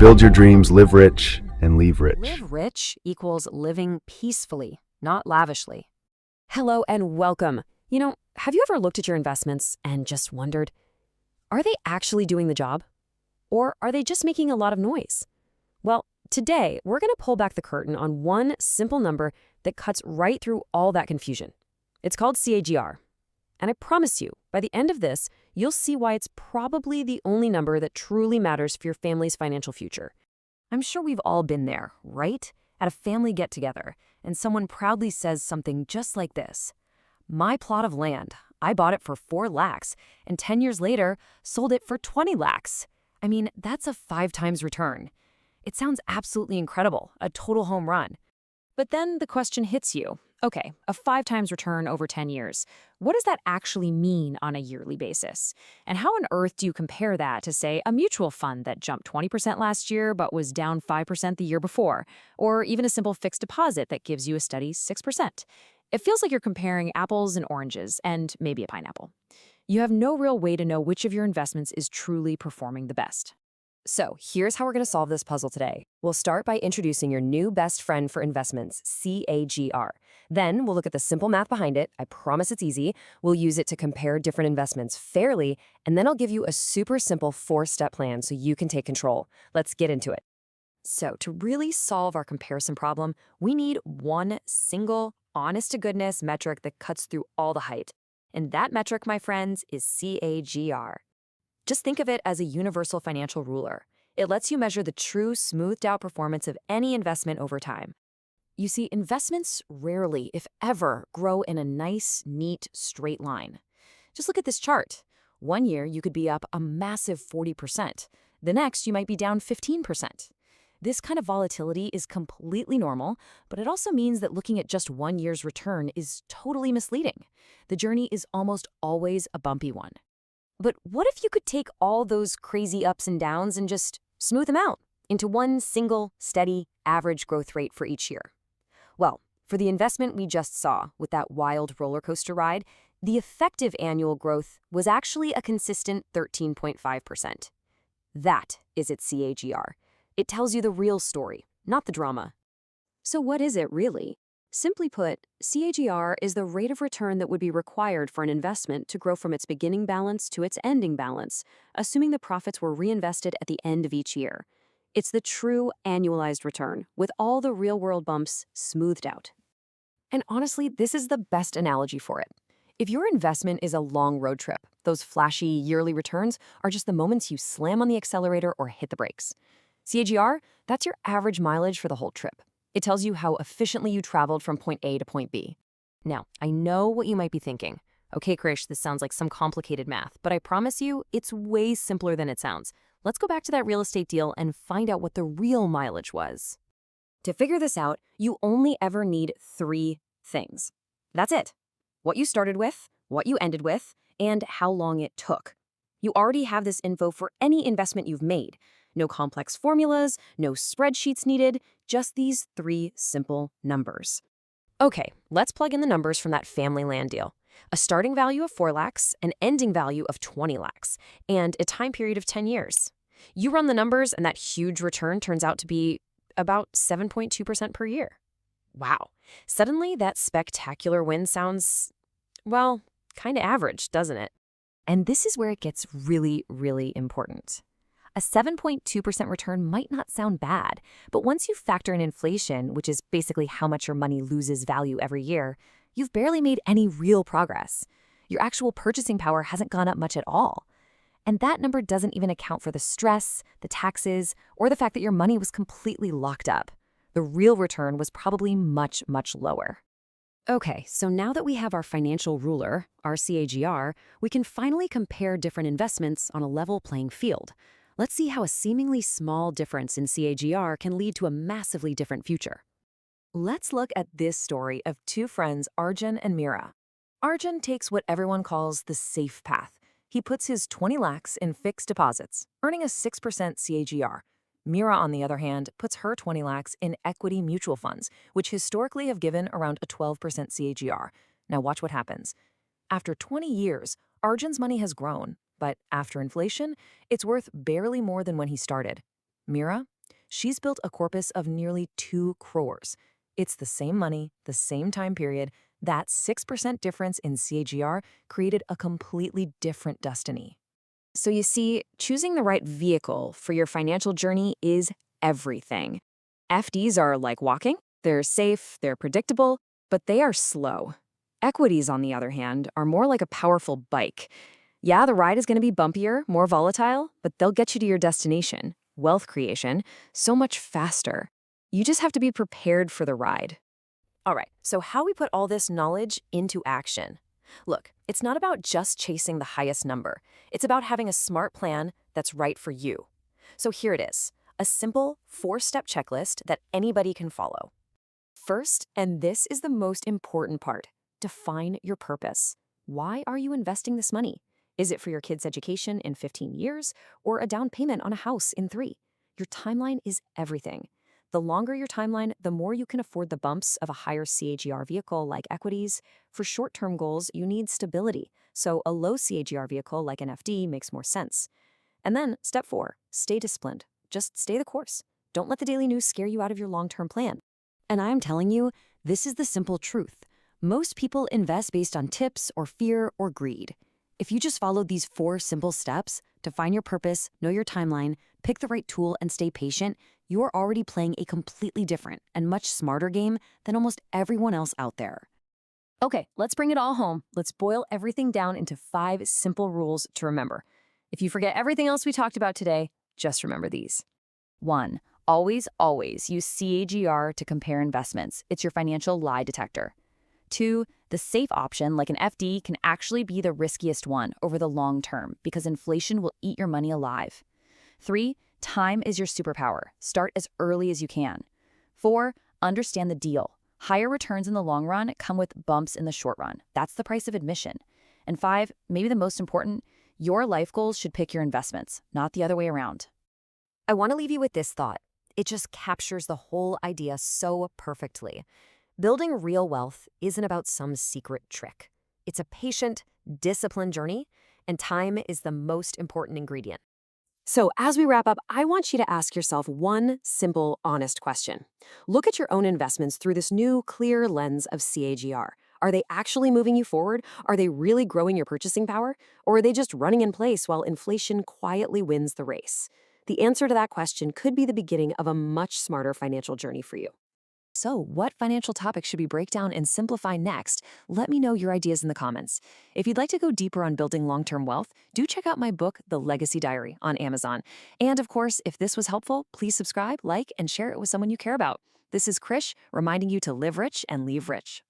Build your dreams, live rich, and leave rich. Live rich equals living peacefully, not lavishly. Hello and welcome. Have you ever looked at your investments and just wondered, are they actually doing the job? Or are they just making a lot of noise? Well, today we're going to pull back the curtain on one simple number that cuts right through all that confusion. It's called CAGR. And I promise you, by the end of this, you'll see why it's probably the only number that truly matters for your family's financial future. I'm sure we've all been there, right? At a family get-together, and someone proudly says something just like this. My plot of land, I bought it for 4 lakhs, and 10 years later, sold it for 20 lakhs. I mean, that's a 5 times return. It sounds absolutely incredible, a total home run. But then the question hits you. Okay, a 5 times return over 10 years. What does that actually mean on a yearly basis? And how on earth do you compare that to, say, a mutual fund that jumped 20% last year but was down 5% the year before? Or even a simple fixed deposit that gives you a steady 6%? It feels like you're comparing apples and oranges and maybe a pineapple. You have no real way to know which of your investments is truly performing the best. So here's how we're going to solve this puzzle today. We'll start by introducing your new best friend for investments, CAGR. Then we'll look at the simple math behind it. I promise it's easy. We'll use it to compare different investments fairly, and then I'll give you a super simple 4-step plan so you can take control. Let's get into it. So to really solve our comparison problem, we need one single, honest-to-goodness metric that cuts through all the hype. And that metric, my friends, is CAGR. Just think of it as a universal financial ruler. It lets you measure the true smoothed-out performance of any investment over time. You see, investments rarely, if ever, grow in a nice, neat, straight line. Just look at this chart. One year, you could be up a massive 40%. The next, you might be down 15%. This kind of volatility is completely normal, but it also means that looking at just 1 year's return is totally misleading. The journey is almost always a bumpy one. But what if you could take all those crazy ups and downs and just smooth them out into one single, steady, average growth rate for each year? Well, for the investment we just saw with that wild roller coaster ride, the effective annual growth was actually a consistent 13.5%. That is its CAGR. It tells you the real story, not the drama. So what is it really? Simply put, CAGR is the rate of return that would be required for an investment to grow from its beginning balance to its ending balance, assuming the profits were reinvested at the end of each year. It's the true annualized return, with all the real-world bumps smoothed out. And honestly, this is the best analogy for it. If your investment is a long road trip, those flashy yearly returns are just the moments you slam on the accelerator or hit the brakes. CAGR, that's your average mileage for the whole trip. It tells you how efficiently you traveled from point A to point B. Now, I know what you might be thinking. Okay, Krish, this sounds like some complicated math, but I promise you, it's way simpler than it sounds. Let's go back to that real estate deal and find out what the real mileage was. To figure this out, you only ever need 3 things. That's it. What you started with, what you ended with, and how long it took. You already have this info for any investment you've made. No complex formulas, no spreadsheets needed, just these 3 simple numbers. Okay, let's plug in the numbers from that family land deal. A starting value of 4 lakhs, an ending value of 20 lakhs, and a time period of 10 years. You run the numbers and that huge return turns out to be about 7.2% per year. Wow. Suddenly that spectacular win sounds, well, kind of average, doesn't it? And this is where it gets really, really important. A 7.2% return might not sound bad, but once you factor in inflation, which is basically how much your money loses value every year, you've barely made any real progress. Your actual purchasing power hasn't gone up much at all. And that number doesn't even account for the stress, the taxes, or the fact that your money was completely locked up. The real return was probably much, much lower. Okay, so now that we have our financial ruler, our CAGR, we can finally compare different investments on a level playing field. Let's see how a seemingly small difference in CAGR can lead to a massively different future. Let's look at this story of 2 friends, Arjun and Meera. Arjun takes what everyone calls the safe path. He puts his 20 lakhs in fixed deposits, earning a 6% CAGR. Meera, on the other hand, puts her 20 lakhs in equity mutual funds, which historically have given around a 12% CAGR. Now watch what happens. After 20 years, Arjun's money has grown, but after inflation, it's worth barely more than when he started. Meera, she's built a corpus of nearly 2 crores. It's the same money, the same time period. That 6% difference in CAGR created a completely different destiny. So you see, choosing the right vehicle for your financial journey is everything. FDs are like walking. They're safe, they're predictable, but they are slow. Equities, on the other hand, are more like a powerful bike. Yeah, the ride is going to be bumpier, more volatile, but they'll get you to your destination, wealth creation, so much faster. You just have to be prepared for the ride. All right, so how we put all this knowledge into action? Look, it's not about just chasing the highest number. It's about having a smart plan that's right for you. So here it is, a simple 4-step checklist that anybody can follow. First, and this is the most important part, define your purpose. Why are you investing this money? Is it for your kids' education in 15 years or a down payment on a house in 3? Your timeline is everything. The longer your timeline, the more you can afford the bumps of a higher CAGR vehicle like equities. For short-term goals, you need stability, so a low CAGR vehicle like an FD makes more sense. And then, step 4, stay disciplined. Just stay the course. Don't let the daily news scare you out of your long-term plan. And I'm telling you, this is the simple truth. Most people invest based on tips or fear or greed. If you just followed these 4 simple steps, define your purpose, know your timeline, pick the right tool, and stay patient, you're already playing a completely different and much smarter game than almost everyone else out there. Okay, let's bring it all home. Let's boil everything down into 5 simple rules to remember. If you forget everything else we talked about today, just remember these. 1. Always use CAGR to compare investments. It's your financial lie detector. 2. The safe option, like an FD, can actually be the riskiest one over the long term because inflation will eat your money alive. 3. Time is your superpower. Start as early as you can. 4. Understand the deal. Higher returns in the long run come with bumps in the short run. That's the price of admission. And 5, maybe the most important, your life goals should pick your investments, not the other way around. I want to leave you with this thought. It just captures the whole idea so perfectly. Building real wealth isn't about some secret trick. It's a patient, disciplined journey, and time is the most important ingredient. So as we wrap up, I want you to ask yourself one simple, honest question. Look at your own investments through this new, clear lens of CAGR. Are they actually moving you forward? Are they really growing your purchasing power? Or are they just running in place while inflation quietly wins the race? The answer to that question could be the beginning of a much smarter financial journey for you. So, what financial topics should we break down and simplify next? Let me know your ideas in the comments. If you'd like to go deeper on building long-term wealth, do check out my book, The Legacy Diary, on Amazon. And of course, if this was helpful, please subscribe, like, and share it with someone you care about. This is Krish, reminding you to live rich and leave rich.